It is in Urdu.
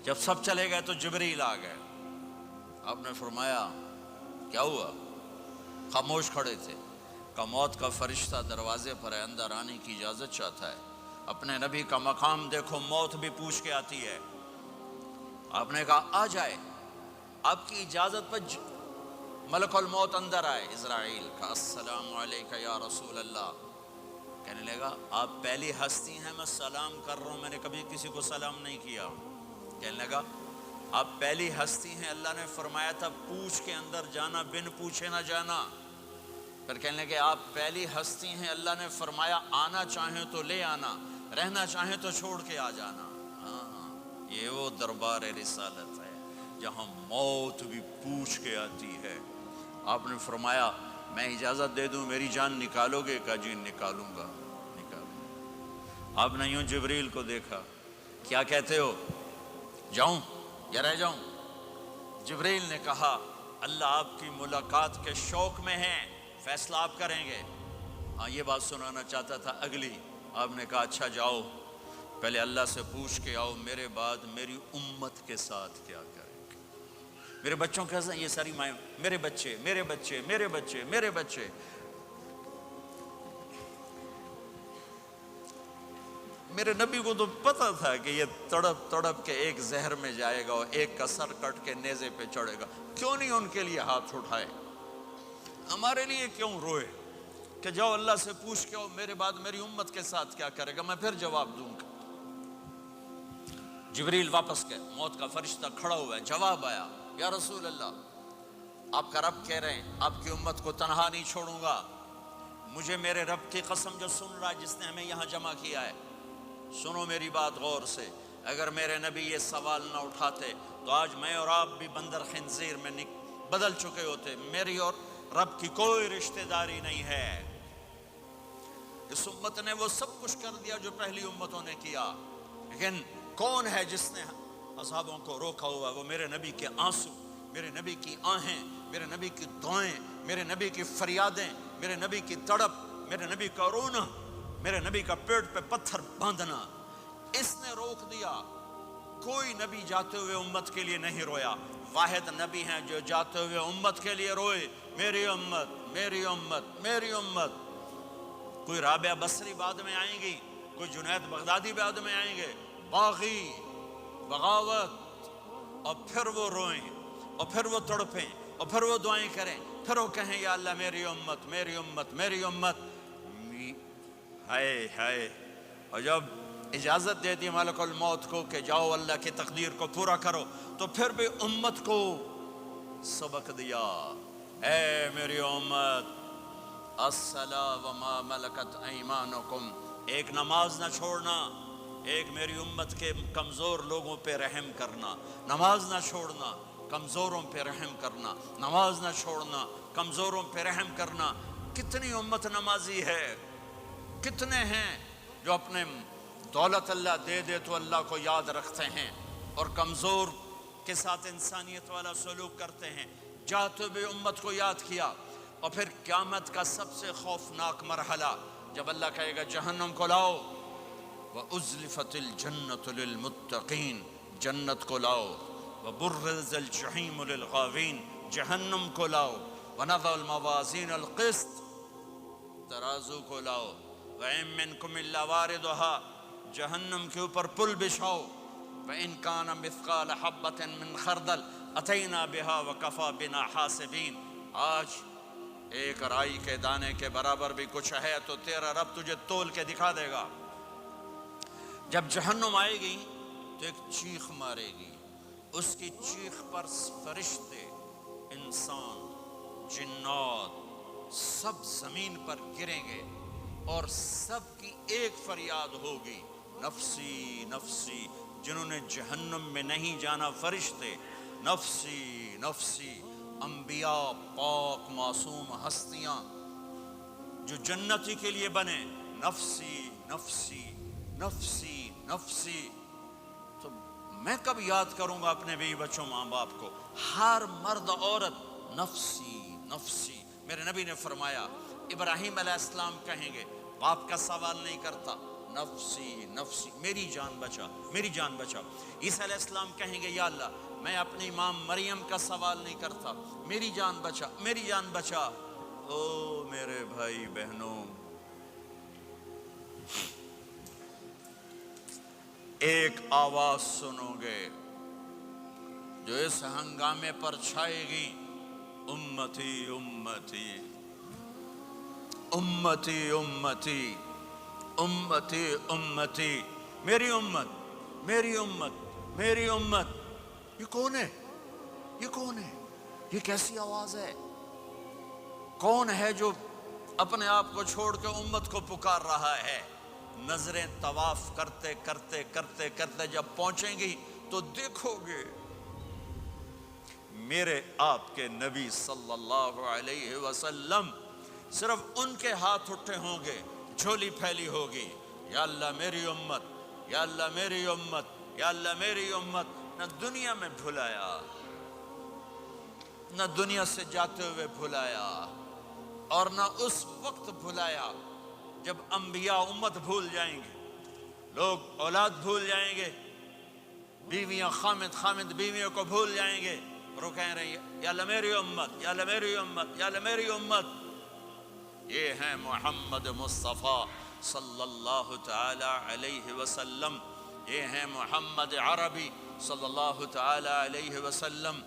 جب سب چلے گئے تو جبریل آ گئے. آپ نے فرمایا کیا ہوا؟ خاموش کھڑے تھے. کہ موت کا فرشتہ دروازے پر ہے، اندر آنے کی اجازت چاہتا ہے. اپنے نبی کا مقام دیکھو، موت بھی پوچھ کے آتی ہے. آپ نے کہا آ جائے. آپ کی اجازت پر ملک الموت اندر آئے. اسرائیل کا السلام علیکہ یا رسول اللہ. کہنے لگا آپ پہلی ہستی ہیں، میں سلام کر رہا ہوں، میں نے کبھی کسی کو سلام نہیں کیا. کہنے لگا آپ پہلی ہستی ہیں، اللہ نے فرمایا تھا پوچھ کے اندر جانا، بن پوچھے نہ جانا. پھر کہنے لگے آپ پہلی ہستی ہیں، اللہ نے فرمایا آنا چاہیں تو لے آنا، رہنا چاہیں تو چھوڑ کے آ جانا. ہاں، یہ وہ دربار رسالت ہے جہاں موت بھی پوچھ کے آتی ہے. آپ نے فرمایا میں اجازت دے دوں میری جان نکالو گے؟ کہا جی نکالوں گا. آپ نے یوں جبریل کو دیکھا، کیا کہتے ہو، جاؤں یا رہ جاؤں؟ جبریل نے کہا اللہ آپ کی ملاقات کے شوق میں ہیں، فیصلہ آپ کریں گے. ہاں یہ بات سنانا چاہتا تھا اگلی. آپ نے کہا اچھا جاؤ، پہلے اللہ سے پوچھ کے آؤ میرے بعد میری امت کے ساتھ کیا کریں گے. میرے بچوں کے ساتھ یہ ساری مائیں، میرے بچے میرے بچے میرے بچے میرے بچے. میرے نبی کو تو پتا تھا کہ یہ تڑپ تڑپ کے ایک زہر میں جائے گا اور ایک کا سر کٹ کے نیزے پہ چڑھے گا. کیوں نہیں ان کے لیے ہاتھ اٹھائے؟ ہمارے لیے کیوں روئے کہ جاؤ اللہ سے پوچھ کے آؤ میرے بعد میری امت کے ساتھ کیا کرے گا، میں پھر جواب دوں گا. جبریل واپس گئے. موت کا فرشتہ کھڑا ہوا ہے. جواب آیا یا رسول اللہ آپ کا رب کہہ رہے ہیں آپ کی امت کو تنہا نہیں چھوڑوں گا. مجھے میرے رب کی قسم جو سن رہا ہے جس نے ہمیں یہاں جمع کیا ہے، سنو میری بات غور سے. اگر میرے نبی یہ سوال نہ اٹھاتے تو آج میں اور آپ بھی بندر خنزیر میں بدل چکے ہوتے. میری اور رب کی کوئی رشتہ داری نہیں ہے. اس امت نے وہ سب کچھ کر دیا جو پہلی امتوں نے کیا، لیکن کون ہے جس نے اصحابوں کو روکا ہوا؟ وہ میرے نبی کے آنسو، میرے نبی کی آہیں، میرے نبی کی دعائیں، میرے نبی کی فریادیں، میرے نبی کی تڑپ، میرے نبی کا رونا، میرے نبی کا پیٹ پہ پتھر باندھنا. اس نے روک دیا. کوئی نبی جاتے ہوئے امت کے لیے نہیں رویا. واحد نبی ہیں جو جاتے ہوئے امت کے لیے روئے، میری امت میری امت میری امت. کوئی رابعہ بصری بعد میں آئیں گی، کوئی جنید بغدادی بعد میں آئیں گے، باغی بغاوت، اور پھر وہ روئیں اور پھر وہ تڑپیں اور پھر وہ دعائیں کریں، پھر وہ کہیں یا اللہ میری امت میری امت میری امت. ہائے ہائے. اور جب اجازت دے دی ملک الموت کو کہ جاؤ اللہ کی تقدیر کو پورا کرو، تو پھر بھی امت کو سبق دیا، اے میری امت الصلاۃ وما ملکت ایمانکم. ایک نماز نہ چھوڑنا، ایک میری امت کے کمزور لوگوں پہ رحم کرنا. نماز نہ چھوڑنا، کمزوروں پہ رحم کرنا. نماز نہ چھوڑنا، کمزوروں پہ رحم کرنا. کتنی امت نمازی ہے، کتنے ہیں جو اپنے دولت اللہ دے دے تو اللہ کو یاد رکھتے ہیں اور کمزور کے ساتھ انسانیت والا سلوک کرتے ہیں. جاتے بھی امت کو یاد کیا. اور پھر قیامت کا سب سے خوفناک مرحلہ جب اللہ کہے گا جہنم کو لاؤ، وَأُزْلِفَتِ الْجَنَّةُ لِلْمُتَّقِينَ، جنت کو لاؤ، وَبُرِّزَ الْجَحِيمُ لِلْغَاوِينَ، جہنم کو لاؤ، وَنَضَعُ الْمَوَازِينَ الْقِسْطَ، ترازو کو لاؤ، وَإِن مِّنكُمْ إِلَّا وَارِدُهَا، جہنم کے اوپر پل بچھاؤ، وَإِن كَانَ مِثْقَالَ حَبَّةٍ مِّنْ خَرْدَلٍ أَتَيْنَا بِهَا وَكَفَى بِنَا حَاسِبِينَ. آج ایک رائی کے دانے کے برابر بھی کچھ ہے تو تیرا رب تجھے تول کے دکھا دے گا. جب جہنم آئے گی تو ایک چیخ مارے گی. اس کی چیخ پر فرشتے، انسان، جنات سب زمین پر گریں گے اور سب کی ایک فریاد ہوگی، نفسی نفسی. جنہوں نے جہنم میں نہیں جانا فرشتے، نفسی نفسی. انبیاء، پاک معصوم ہستیاں جو جنتی کے لیے بنے، نفسی نفسی نفسی نفسی. تو میں کب یاد کروں گا اپنے بیوی بچوں ماں باپ کو؟ ہر مرد عورت نفسی نفسی. میرے نبی نے فرمایا ابراہیم علیہ السلام کہیں گے باپ کا سوال نہیں کرتا، نفسی نفسی، میری جان بچا، میری جان بچا۔ عیسیٰ علیہ السلام کہیں گے یا اللہ میں اپنی ماں مریم کا سوال نہیں کرتا، میری جان بچا، میری جان بچا۔ او میرے بھائی بہنوں، ایک آواز سنو گے جو اس ہنگامے پر چھائے گی، امتی امتی امتی امتی امتی امتی، میری امت میری امت میری امت۔ یہ کون ہے؟ یہ کون ہے؟ یہ کیسی آواز ہے؟ کون ہے جو اپنے آپ کو چھوڑ کے امت کو پکار رہا ہے؟ نظریں طواف کرتے کرتے کرتے کرتے جب پہنچیں گی تو دیکھو گے میرے آپ کے نبی صلی اللہ علیہ وسلم، صرف ان کے ہاتھ اٹھے ہوں گے، جھولی پھیلی ہوگی، یا اللہ میری امت، یا اللہ میری امت، یا اللہ میری امت۔ نہ دنیا میں بھلایا، نہ دنیا سے جاتے ہوئے بھلایا، اور نہ اس وقت بھلایا جب انبیاء امت بھول جائیں گے، لوگ اولاد بھول جائیں گے، بیویاں خامد خامد بیویوں کو بھول جائیں گے، اور وہ کہہ رہے ہیں یا اللہ میری امت، یا اللہ میری امت، یا اللہ میری امت۔ یہ ہیں محمد مصطفیٰ صلی اللہ تعالی علیہ وسلم، یہ ہیں محمد عربی صلی اللہ تعالی علیہ وسلم۔